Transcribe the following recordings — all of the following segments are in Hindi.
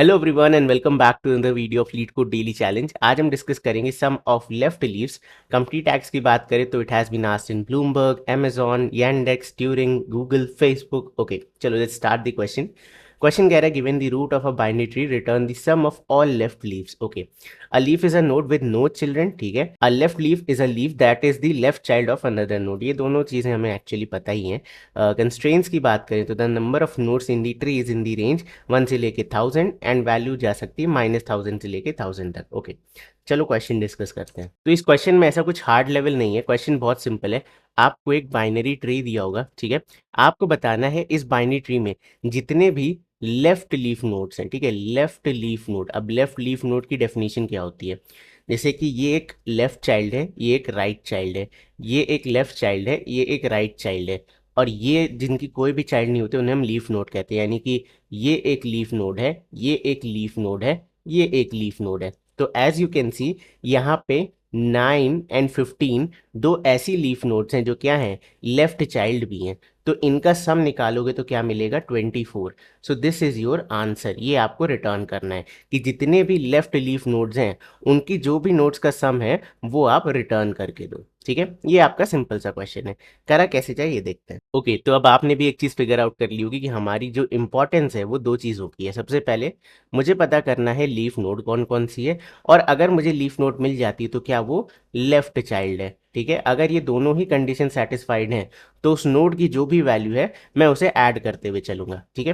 Hello everyone and welcome back to the video of LeetCode daily challenge. आज हम डिस्कस करेंगे sum of left leaves. Complete text की बात करें तो it has been asked in Bloomberg, Amazon, Yandex, Turing, Google, Facebook. Okay, चलो let's start the question. Question कह रहा है given the root of a binary tree return the sum of all left leaves. Okay, a leaf is a node with no children. ठीक है, अ left leaf is a leaf that is the left child of another node. ये दोनों चीजें हमें एक्चुअली पता ही हैं। कंस्ट्रेंट्स की बात करें तो the number of nodes in the tree is in the range 1 से लेके 1000 एंड वैल्यू जा सकती है -1000 से लेके 1000 तक। ओके, चलो क्वेश्चन डिस्कस करते हैं। तो इस क्वेश्चन में ऐसा कुछ हार्ड लेवल नहीं है, क्वेश्चन बहुत सिंपल है। आपको एक बाइनरी ट्री दिया होगा, ठीक है। आपको बताना है इस बाइनरी ट्री में जितने भी लेफ्ट लीफ नोड्स हैं, ठीक है, लेफ्ट लीफ नोड। अब लेफ्ट लीफ नोड की डेफिनेशन क्या होती है? जैसे कि ये एक लेफ्ट चाइल्ड है, ये एक राइट चाइल्ड है, ये एक लेफ्ट चाइल्ड है, ये एक राइट चाइल्ड है, और ये जिनकी कोई भी चाइल्ड नहीं होते उन्हें हम लीफ नोड कहते हैं। यानी कि ये एक लीफ नोड है, ये एक लीफ नोड है, ये एक लीफ नोड है। तो एज यू कैन सी यहाँ पे 9 एंड 15 दो ऐसी लीफ नोड्स हैं जो क्या हैं, लेफ्ट चाइल्ड भी हैं। तो इनका सम निकालोगे तो क्या मिलेगा, 24। So this is your answer. ये आपको रिटर्न करना है कि जितने भी लेफ्ट लीफ नोड्स हैं उनकी जो भी नोड्स का सम है वो आप रिटर्न करके दो। ठीक है, ये आपका सिंपल सा क्वेश्चन है। करा कैसे जाए ये देखते हैं। ओके, तो अब आपने भी एक चीज फिगर आउट कर ली होगी कि हमारी जो इंपॉर्टेंस है वो दो चीजों की है। सबसे पहले मुझे पता करना है लीफ नोड कौन कौन सी है, और अगर मुझे लीफ नोड मिल जाती है तो क्या वो लेफ्ट चाइल्ड है। ठीक है, अगर ये दोनों ही कंडीशन सेटिस्फाइड हैं तो उस नोड की जो भी वैल्यू है मैं उसे ऐड करते हुए चलूंगा। ठीक है,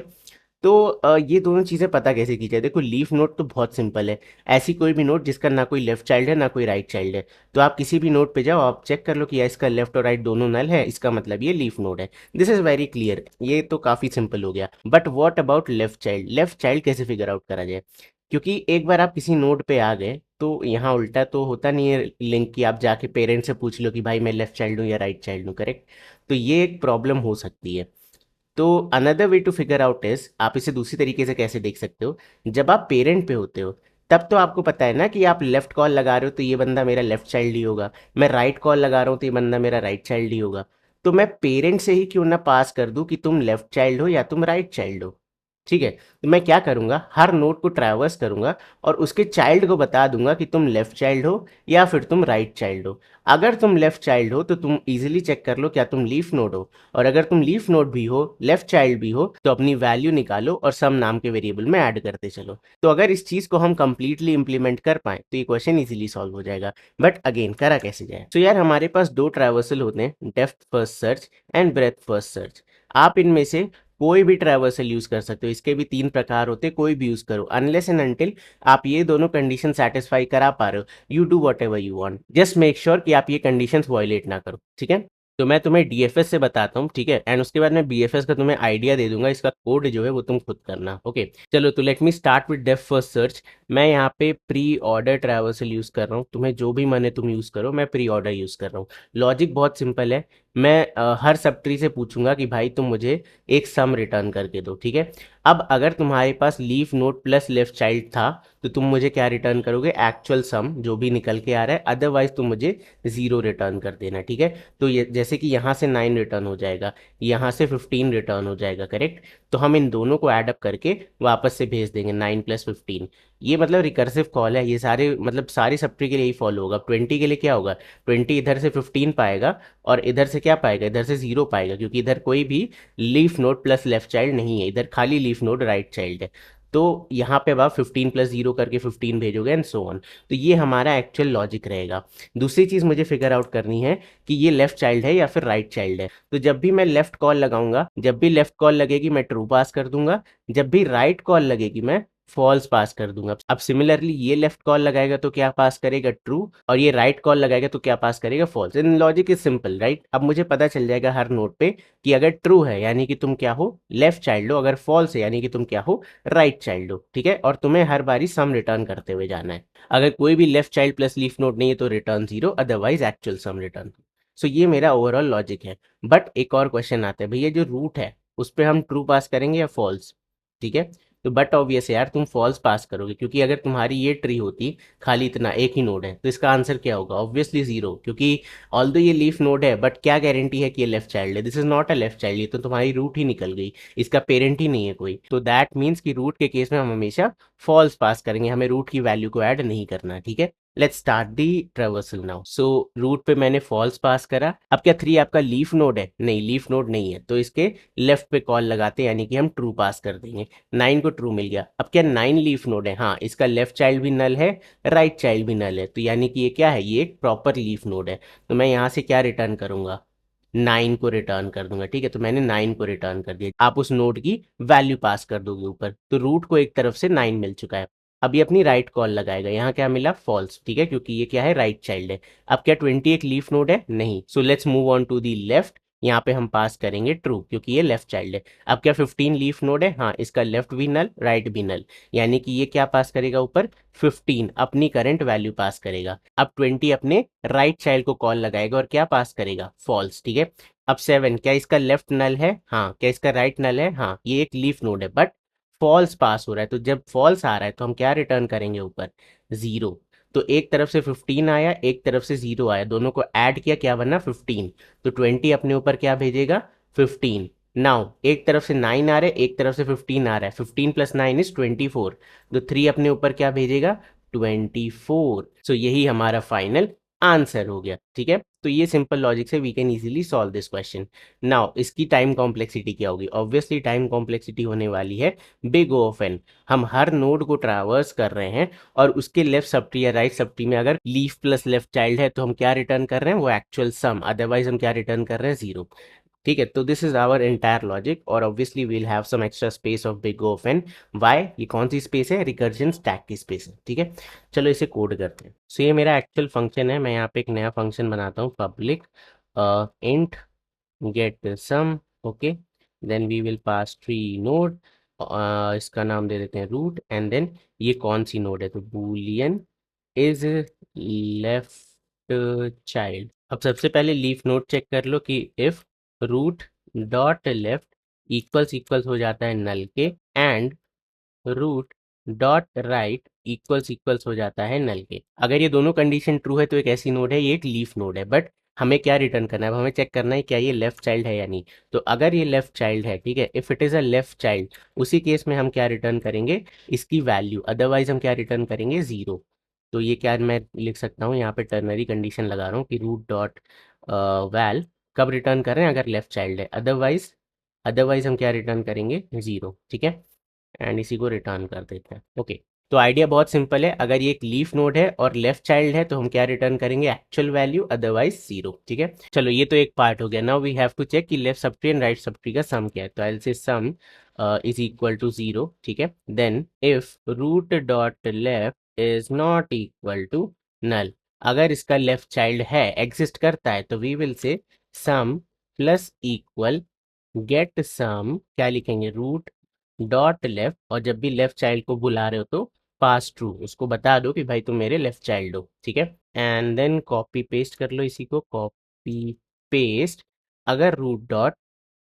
तो ये दोनों चीज़ें पता कैसे की जाए? देखो, लीफ नोड तो बहुत सिंपल है। ऐसी कोई भी नोड जिसका ना कोई लेफ्ट चाइल्ड है ना कोई राइट चाइल्ड है, तो आप किसी भी नोड पे जाओ, आप चेक कर लो कि या इसका लेफ्ट और राइट दोनों नल है, इसका मतलब ये लीफ नोड है। दिस इज वेरी क्लियर, ये तो काफ़ी सिंपल हो गया। But what about left child? Left child कैसे फिगर आउट करा जाए? क्योंकि एक बार आप किसी नोड पे आ गए तो यहाँ उल्टा तो होता नहीं है लिंक कि आप जाके पेरेंट्स से पूछ लो कि भाई मैं लेफ्ट चाइल्ड हूँ या राइट चाइल्ड हूँ, करेक्ट? तो ये एक प्रॉब्लम हो सकती है। तो another way to figure out is, आप इसे दूसरी तरीके से कैसे देख सकते हो? जब आप पेरेंट पे होते हो तब तो आपको पता है ना कि आप लेफ्ट कॉल लगा रहे हो तो ये बंदा मेरा लेफ्ट चाइल्ड ही होगा, मैं राइट कॉल लगा रहा हूँ तो ये बंदा मेरा राइट चाइल्ड ही होगा। तो मैं पेरेंट से ही क्यों ना पास कर दूं कि तुम लेफ्ट चाइल्ड हो या तुम राइट चाइल्ड हो। ठीक है, तो मैं क्या करूंगा, हर नोड को ट्रैवर्स करूंगा और उसके चाइल्ड को बता दूंगा कि तुम लेफ्ट चाइल्ड हो या फिर तुम राइट चाइल्ड हो। अगर तुम लेफ्ट चाइल्ड हो तो तुम इजीली चेक कर लो क्या तुम लीफ नोड हो, और अगर तुम लीफ नोड भी हो, लेफ्ट चाइल्ड भी हो, तो अपनी वैल्यू निकालो और सम नाम के वेरिएबल में ऐड करते चलो। तो अगर इस चीज को हम कंप्लीटली इंप्लीमेंट कर पाए तो ये क्वेश्चन इजीली सॉल्व हो जाएगा। बट अगेन करा कैसे जाए? तो यार हमारे पास दो ट्रैवर्सल होते हैं, depth first search and breadth first search. आप इनमें से कोई भी ट्रैवर्सल यूज कर सकते हो, इसके भी तीन प्रकार होते हैं, कोई भी यूज करो अनलेस एंड अनटिल आप ये दोनों कंडीशन सेटिस्फाई करा पा रहे हो। You do what ever you want, just make sure कि आप ये कंडीशंस वायलेट ना करो। ठीक है, तो मैं तुम्हें डीएफएस से बताता हूँ, ठीक है, एंड उसके बाद मैं बीएफएस का तुम्हें आइडिया दे दूंगा, इसका कोड जो है वो तुम खुद करना। ओके, चलो तो let me start with depth first search. मैं यहाँ पे प्री ऑर्डर ट्रैवर्सल यूज कर रहा हूँ, तुम्हें जो भी मन है तुम यूज करो, मैं प्री ऑर्डर यूज कर रहा हूँ। लॉजिक बहुत सिंपल है, मैं हर सब ट्री से पूछूंगा कि भाई तुम मुझे एक सम रिटर्न करके दो। ठीक है, अब अगर तुम्हारे पास leaf node plus left child था तो तुम मुझे क्या रिटर्न करोगे, एक्चुअल सम जो भी निकल के आ रहा है, अदरवाइज तुम मुझे जीरो रिटर्न कर देना। ठीक है, तो ये जैसे कि यहाँ से 9 रिटर्न हो जाएगा, यहाँ से 15 रिटर्न हो जाएगा, करेक्ट? तो हम इन दोनों को ऐड अप करके वापस से भेज देंगे 9 + 15। ये मतलब रिकर्सिव कॉल है, ये सारे मतलब सारी सब ट्री के लिए ही फॉलो होगा। 20 के लिए क्या होगा, 20 इधर से 15 पाएगा और इधर से क्या पाएगा, इधर से जीरो पाएगा, क्योंकि इधर कोई भी leaf node plus left child नहीं है, इधर खाली लीफ नोड राइट चाइल्ड है। तो यहाँ पे अब आप 15 + 0 करके 15 भेजोगे एंड सो ऑन। तो ये हमारा एक्चुअल लॉजिक रहेगा। दूसरी चीज मुझे फिगर आउट करनी है कि ये लेफ्ट चाइल्ड है या फिर राइट चाइल्ड है। तो जब भी मैं लेफ्ट कॉल लगाऊंगा, जब भी लेफ्ट कॉल लगेगी मैं ट्रू पास कर दूंगा, जब भी राइट कॉल लगेगी मैं फॉल्स पास कर दूंगा। अब सिमिलरली ये लेफ्ट कॉल लगाएगा तो क्या पास करेगा, ट्रू, और ये राइट कॉल लगाएगा तो क्या पास करेगा, false. In logic is simple, right? अब मुझे पता चल जाएगा हर नोट पे कि अगर ट्रू है यानी कि तुम क्या हो, लेफ्ट चाइल्ड हो, अगर फॉल्स है यानी कि तुम क्या हो, राइट चाइल्ड हो। ठीक है, और तुम्हें हर बारी सम रिटर्न करते हुए जाना है। अगर कोई भी left child plus leaf node नहीं है तो return zero, otherwise actual some return. सो ये मेरा ओवरऑल लॉजिक है। बट एक और क्वेश्चन आता है, भैया जो रूट है उस पर हम ट्रू पास करेंगे या फॉल्स? ठीक है, तो बट ऑब्वियस यार तुम फॉल्स पास करोगे, क्योंकि अगर तुम्हारी ये ट्री होती खाली इतना एक ही नोड है तो इसका आंसर क्या होगा, ऑब्वियसली जीरो, क्योंकि ऑल्दो ये लीफ नोड है बट क्या गारंटी है कि ये लेफ्ट चाइल्ड है, this is not a left child, ये तो तुम्हारी रूट ही निकल गई, इसका पेरेंट ही नहीं है कोई, तो दैट मीन्स कि रूट के केस में हम हमेशा फॉल्स पास करेंगे, हमें रूट की वैल्यू को ऐड नहीं करना, ठीक है। Let's start the traversal now. So root पे मैंने फॉल्स पास करा, अब क्या 3 आपका लीफ नोड है, नहीं लीफ नोड नहीं है, तो इसके लेफ्ट पे कॉल लगाते हैं, यानी कि हम ट्रू पास कर देंगे, 9 को ट्रू मिल गया। अब क्या 9 लीफ नोड है, हाँ इसका लेफ्ट चाइल्ड भी नल है, राइट चाइल्ड भी नल है, तो यानी कि ये क्या है, ये एक प्रॉपर लीफ नोड है, तो मैं यहाँ से क्या रिटर्न करूंगा, 9 को रिटर्न कर दूंगा, ठीक है। तो मैंने 9 को रिटर्न कर दिया, आप उस नोड की वैल्यू पास कर दोगे ऊपर, तो रूट को एक तरफ से 9 मिल चुका है। अब ये अपनी राइट कॉल लगाएगा, यहाँ क्या मिला, फॉल्स, ठीक है, क्योंकि ये क्या है, राइट चाइल्ड है। अब क्या 20 एक लीफ नोड है, नहीं, so let's move on to the left, यहाँ पे हम पास करेंगे ट्रू, क्योंकि ये लेफ्ट चाइल्ड है। अब क्या 15 लीफ नोड है, हाँ इसका लेफ्ट भी नल राइट भी नल, यानी कि ये क्या पास करेगा ऊपर, 15 अपनी करंट वैल्यू पास करेगा। अब 20 अपने राइट चाइल्ड को कॉल लगाएगा और क्या पास करेगा, फॉल्स, ठीक है। अब 7 क्या इसका लेफ्ट नल है, हाँ क्या इसका राइट नल है, हाँ ये एक लीफ नोड है बट फॉल्स पास हो रहा है, तो जब फॉल्स आ रहा है तो हम क्या रिटर्न करेंगे ऊपर, जीरो। तो एक तरफ से 15 आया, एक तरफ से जीरो आया, दोनों को ऐड किया क्या बना, 15, तो 20 अपने ऊपर क्या भेजेगा, 15। नाउ एक तरफ से 9 आ रहा है, एक तरफ से 15 आ रहा है, 15 प्लस 9 इज 24, तो 3 अपने ऊपर क्या भेजेगा, 24। सो यही हमारा फाइनल आंसर हो गया, ठीक है। तो ये सिंपल लॉजिक से we can easily solve this question. Now इसकी टाइम कॉम्प्लेक्सिटी क्या होगी, ऑब्वियसली टाइम कॉम्प्लेक्सिटी होने वाली है बिग O ऑफ n। हम हर नोड को ट्रैवर्स कर रहे हैं और उसके लेफ्ट सब ट्री या राइट सब ट्री में अगर लीफ प्लस लेफ्ट चाइल्ड है तो हम क्या रिटर्न कर रहे हैं, वो एक्चुअल सम, अदरवाइज हम क्या रिटर्न कर रहे हैं, जीरो, ठीक है। तो this is our entire logic, और obviously we'll have some extra space of big O of n। Why, ये कौन सी स्पेस है, रिकर्जन स्टैक की स्पेस है, ठीक है। चलो इसे कोड करते हैं। सो ये मेरा एक्चुअल फंक्शन है, मैं यहाँ पे एक नया फंक्शन बनाता हूँ, public int get sum, okay, then we will pass tree node, इसका नाम दे देते हैं रूट, एंड देन ये कौन सी नोड है, तो बूलियन इज लेफ्ट चाइल्ड। अब सबसे पहले लीफ नोड चेक कर लो कि if root dot left equals equals हो जाता है नल के, and root dot right equals equals हो जाता है नल के। अगर ये दोनों कंडीशन ट्रू है तो एक ऐसी नोड है, ये एक लीफ नोड है, बट हमें क्या रिटर्न करना है, अब हमें चेक करना है क्या ये लेफ्ट चाइल्ड है या नहीं। तो अगर ये लेफ्ट चाइल्ड है, ठीक है, if it is a left child, उसी केस में हम क्या रिटर्न करेंगे, इसकी वैल्यू, अदरवाइज हम क्या रिटर्न करेंगे, जीरो। तो ये क्या मैं लिख सकता हूँ, यहाँ पे टर्नरी कंडीशन लगा रहा हूँ कि रूट डॉट वैल कब रिटर्न कर रहे हैं, अगर लेफ्ट चाइल्ड है, अदरवाइज अदरवाइज हम क्या रिटर्न करेंगे, जीरो, ठीक है, एंड इसी को रिटर्न कर देते हैं, ओके। तो आइडिया बहुत सिंपल है, अगर ये एक लीफ नोड है और लेफ्ट चाइल्ड है तो हम क्या रिटर्न करेंगे, एक्चुअल वैल्यू, अदरवाइज जीरो, ठीक है। चलो ये तो एक पार्ट हो गया, now we have to check कि left sub tree and right sub tree का सम क्या है, तो I say sum is equal to zero, ठीक है। Then if root dot left is not equal to null, अगर इसका लेफ्ट चाइल्ड है, एग्जिस्ट करता है, तो we will say sum plus equal get sum, क्या लिखेंगे, रूट डॉट लेफ्ट, और जब भी लेफ्ट चाइल्ड को बुला रहे हो तो पास ट्रू, उसको बता दो कि भाई तुम मेरे लेफ्ट चाइल्ड हो, ठीक है। एंड देन कॉपी पेस्ट कर लो इसी को, कॉपी पेस्ट, अगर root dot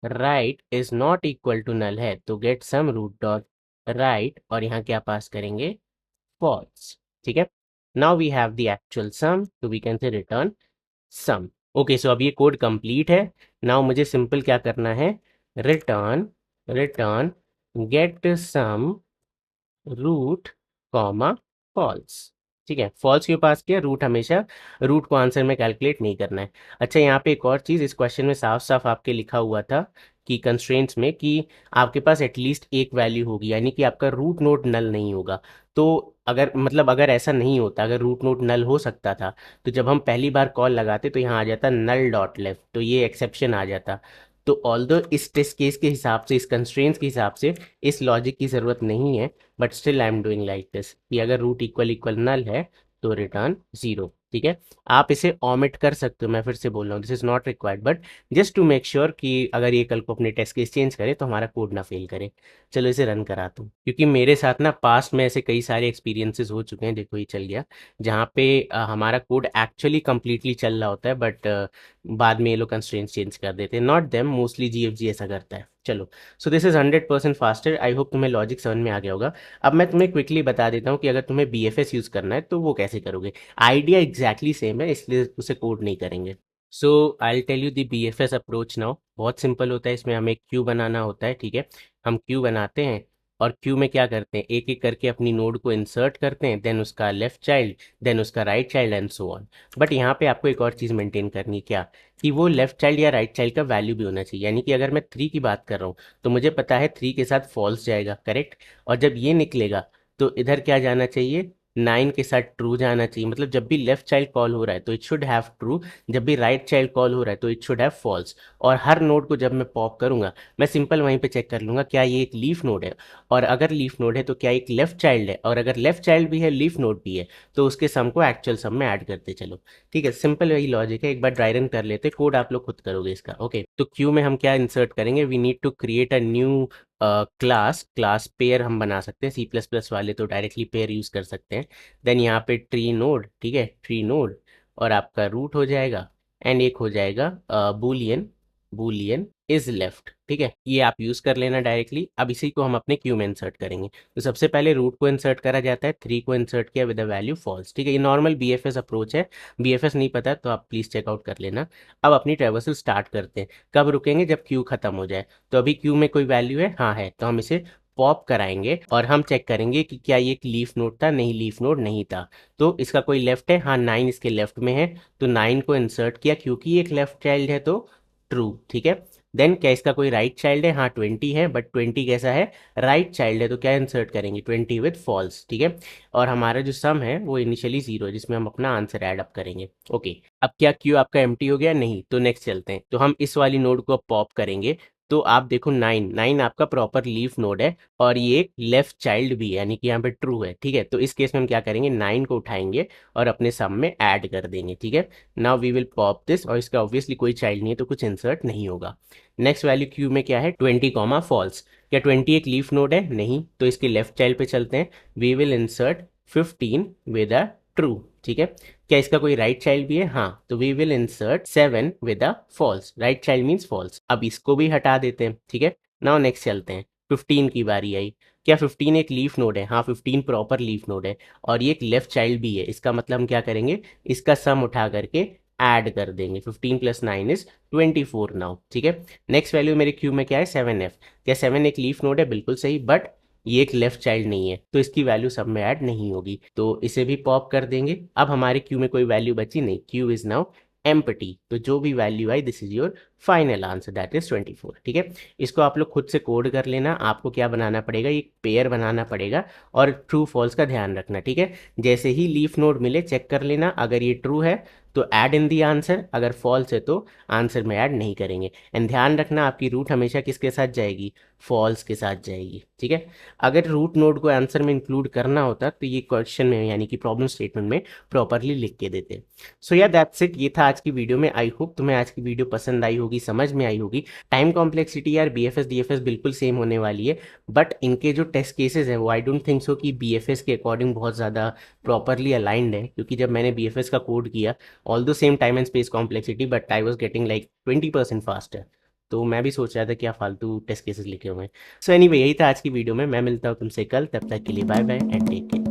right is not equal to null है तो get sum root dot right, और यहाँ क्या पास करेंगे, फॉल्स, ठीक है। Now we have the actual sum, तो we can say return sum, okay. So अब ये कोड कंप्लीट है। नाउ मुझे सिंपल क्या करना है, return return get sum root comma false, ठीक है। फॉल्स के पास किया, रूट हमेशा रूट को आंसर में कैलकुलेट नहीं करना है। अच्छा यहाँ पे एक और चीज़, इस क्वेश्चन में साफ साफ आपके लिखा हुआ था कि कंस्ट्रेंट्स में कि आपके पास एटलीस्ट एक वैल्यू होगी, यानी कि आपका रूट नोड नल नहीं होगा। तो अगर मतलब अगर ऐसा नहीं होता, अगर रूट नोड नल हो सकता था, तो जब हम पहली बार कॉल लगाते तो यहाँ आ जाता नल डॉट लेफ्ट, तो ये एक्सेप्शन आ जाता। तो ऑल्दो इस टेस्ट केस के हिसाब से, इस कंस्ट्रेंट्स के हिसाब से इस लॉजिक की ज़रूरत नहीं है, but still I am doing like this कि अगर रूट इक्वल इक्वल नल है तो रिटर्न जीरो, ठीक है। आप इसे ऑमिट कर सकते हो, मैं फिर से बोल रहा हूँ, this is not required, but just to make sure कि अगर ये कल को अपने टेस्ट केस चेंज करे तो हमारा कोड ना फेल करे। चलो इसे रन कराता हूँ, क्योंकि मेरे साथ ना पास्ट में ऐसे कई सारे एक्सपीरियंसेस हो चुके हैं, देखो ये चल गया, जहाँ पे हमारा कोड एक्चुअली कंप्लीटली चल रहा होता है, बट बाद में ये लोग कंस्ट्रेंट्स चेंज कर देते हैं, नॉट देम, मोस्टली जीएफजी ऐसा करता है। चलो, so this is 100% faster. I hope तुम्हें लॉजिक समझ में आ गया होगा। अब मैं तुम्हें क्विकली बता देता हूँ कि अगर तुम्हें बीएफएस यूज़ करना है तो वो कैसे करोगे। आइडिया एग्जैक्टली सेम है, इसलिए उसे कोड नहीं करेंगे। So I tell you the B F S approach now. बहुत सिंपल होता है, इसमें हमें क्यू बनाना होता है, ठीक है। हम क्यू बनाते हैं और क्यू में क्या करते हैं, एक एक करके अपनी नोड को इंसर्ट करते हैं, देन उसका लेफ्ट चाइल्ड, देन उसका right child and so on. But यहाँ पे आपको एक और चीज़ मेंटेन करनी है, क्या, कि वो लेफ्ट चाइल्ड या राइट चाइल्ड का वैल्यू भी होना चाहिए। यानी कि अगर मैं 3 की बात कर रहा हूँ तो मुझे पता है 3 के साथ फॉल्स जाएगा, करेक्ट। और जब ये निकलेगा तो इधर क्या जाना चाहिए, 9 के साथ ट्रू जाना चाहिए। मतलब जब भी लेफ्ट चाइल्ड कॉल हो रहा है तो इट शुड हैव ट्रू, जब भी राइट चाइल्ड कॉल हो रहा है तो इट शुड हैव फॉल्स। और हर नोड को जब मैं पॉप करूंगा, मैं सिंपल वहीं पे चेक कर लूंगा क्या ये एक लीफ नोड है, और अगर लीफ नोड है तो क्या एक लेफ्ट चाइल्ड है, और अगर लेफ्ट चाइल्ड भी है लीफ नोड भी है तो उसके सम को एक्चुअल सम में ऐड करते चलो। ठीक है, सिंपल वही लॉजिक है। एक बार ड्राई रन कर लेते, कोड आप लोग खुद करोगे इसका। ओके, तो क्यू में हम क्या इंसर्ट करेंगे, we need to create a new class pair हम बना सकते हैं। सी प्लस प्लस वाले तो डायरेक्टली पेयर यूज कर सकते हैं। देन यहाँ पे ट्री नोड, ठीक है, ट्री नोड, और आपका रूट हो जाएगा, एंड एक हो जाएगा बुलियन, बुलियन इज लेफ्ट। ठीक है, ये आप यूज कर लेना डायरेक्टली। अब इसी को हम अपने क्यू में इंसर्ट करेंगे। तो सबसे पहले रूट को इंसर्ट करा जाता है, 3 को इंसर्ट किया विद द वैल्यू फॉल्स। ठीक है, ये नॉर्मल बीएफएस अप्रोच है। बीएफएस नहीं पता तो आप प्लीज चेकआउट कर लेना। अब अपनी ट्रेवर्सल स्टार्ट करते हैं। कब रुकेंगे, जब क्यू खत्म हो जाए। तो अभी क्यू में कोई वैल्यू है, हाँ है, तो हम इसे पॉप कराएंगे और हम चेक करेंगे कि क्या ये एक लीफ नोड था, नहीं लीफ नोड नहीं था। तो इसका कोई लेफ्ट है, हाँ 9 इसके लेफ्ट में है, तो 9 को इंसर्ट किया, क्योंकि एक लेफ्ट चाइल्ड है तो ट्रू। ठीक है, देन क्या इसका कोई राइट चाइल्ड है, हाँ 20 है, बट 20 कैसा है, राइट चाइल्ड है, तो क्या इंसर्ट करेंगे 20 विद फॉल्स। ठीक है, और हमारा जो सम है वो इनिशियली 0 है, जिसमें हम अपना आंसर ऐड अप करेंगे। ओके, अब क्या क्यू आपका एम्प्टी हो गया, नहीं, तो नेक्स्ट चलते हैं। तो हम इस वाली नोड को पॉप करेंगे। तो आप देखो 9 9 आपका प्रॉपर लीफ नोड है, और ये एक लेफ्ट चाइल्ड भी है, यानी कि यहाँ पे ट्रू है। ठीक है, तो इस केस में हम क्या करेंगे, 9 को उठाएंगे और अपने सम में ऐड कर देंगे। ठीक है, now we will pop this, और इसका ऑब्वियसली कोई चाइल्ड नहीं है तो कुछ इंसर्ट नहीं होगा। नेक्स्ट वैल्यू क्यू में क्या है, 20 कॉमा फॉल्स। क्या 20 एक लीफ नोड है, नहीं, तो इसके लेफ्ट चाइल्ड पे चलते हैं। We will insert 15 with a true. ठीक है, क्या इसका कोई राइट चाइल्ड भी है, हाँ, तो we will insert 7 with a false. Right child means false. अब इसको भी हटा देते हैं। ठीक है, नाउ नेक्स्ट चलते हैं। 15 की बारी आई। क्या 15 एक लीफ नोड है, हाँ 15 प्रॉपर लीफ नोड है, और ये एक लेफ्ट चाइल्ड भी है। इसका मतलब हम क्या करेंगे, इसका सम उठा करके ऐड कर देंगे। 15 प्लस 9 इज 24 नाउ। ठीक है, नेक्स्ट वैल्यू मेरे क्यू में क्या है, 7f। क्या 7 एक लीफ नोड है, बिल्कुल सही, बट ये एक लेफ्ट चाइल्ड नहीं है, तो इसकी वैल्यू सब में ऐड नहीं होगी, तो इसे भी पॉप कर देंगे। अब हमारे क्यू में कोई वैल्यू बची नहीं, क्यू इज नाउ एम्प्टी। तो जो भी value I, this is your final answer, that is 24। ठीक है, इसको आप लोग खुद से कोड कर लेना। आपको क्या बनाना पड़ेगा, एक पेयर बनाना पड़ेगा, और ट्रू फॉल्स का ध्यान रखना। ठीक है, जैसे ही लीफ नोड मिले चेक कर लेना, अगर ये ट्रू है तो ऐड इन दी आंसर, अगर फॉल्स है तो आंसर में ऐड नहीं करेंगे। एंड ध्यान रखना, आपकी रूट हमेशा किसके साथ जाएगी, फॉल्स के साथ जाएगी। ठीक है, अगर रूट नोड को आंसर में इंक्लूड करना होता तो ये क्वेश्चन में, यानी कि प्रॉब्लम स्टेटमेंट में प्रॉपरली लिख के देते। सो या दैट्स इट, ये था आज की वीडियो में। आई होप तुम्हें आज की वीडियो पसंद आई होगी, समझ में आई होगी। टाइम कॉम्प्लेक्सिटी यार बीएफएस डीएफएस बिल्कुल सेम होने वाली है, बट इनके जो टेस्ट केसेस हैं वो आई डोंट थिंक सो कि बीएफएस के अकॉर्डिंग बहुत ज़्यादा प्रॉपरली अलाइंड है। क्योंकि जब मैंने बीएफएस का कोड किया, all the same time and space complexity, but I was getting like 20% faster. तो मैं भी सोच रहा था क्या फालतू टेस्ट केसेस लिखे हुए हैं। सो एनीवे, यही था आज की वीडियो में। मैं मिलता हूँ तुमसे कल, तब तक के लिए bye bye and take care.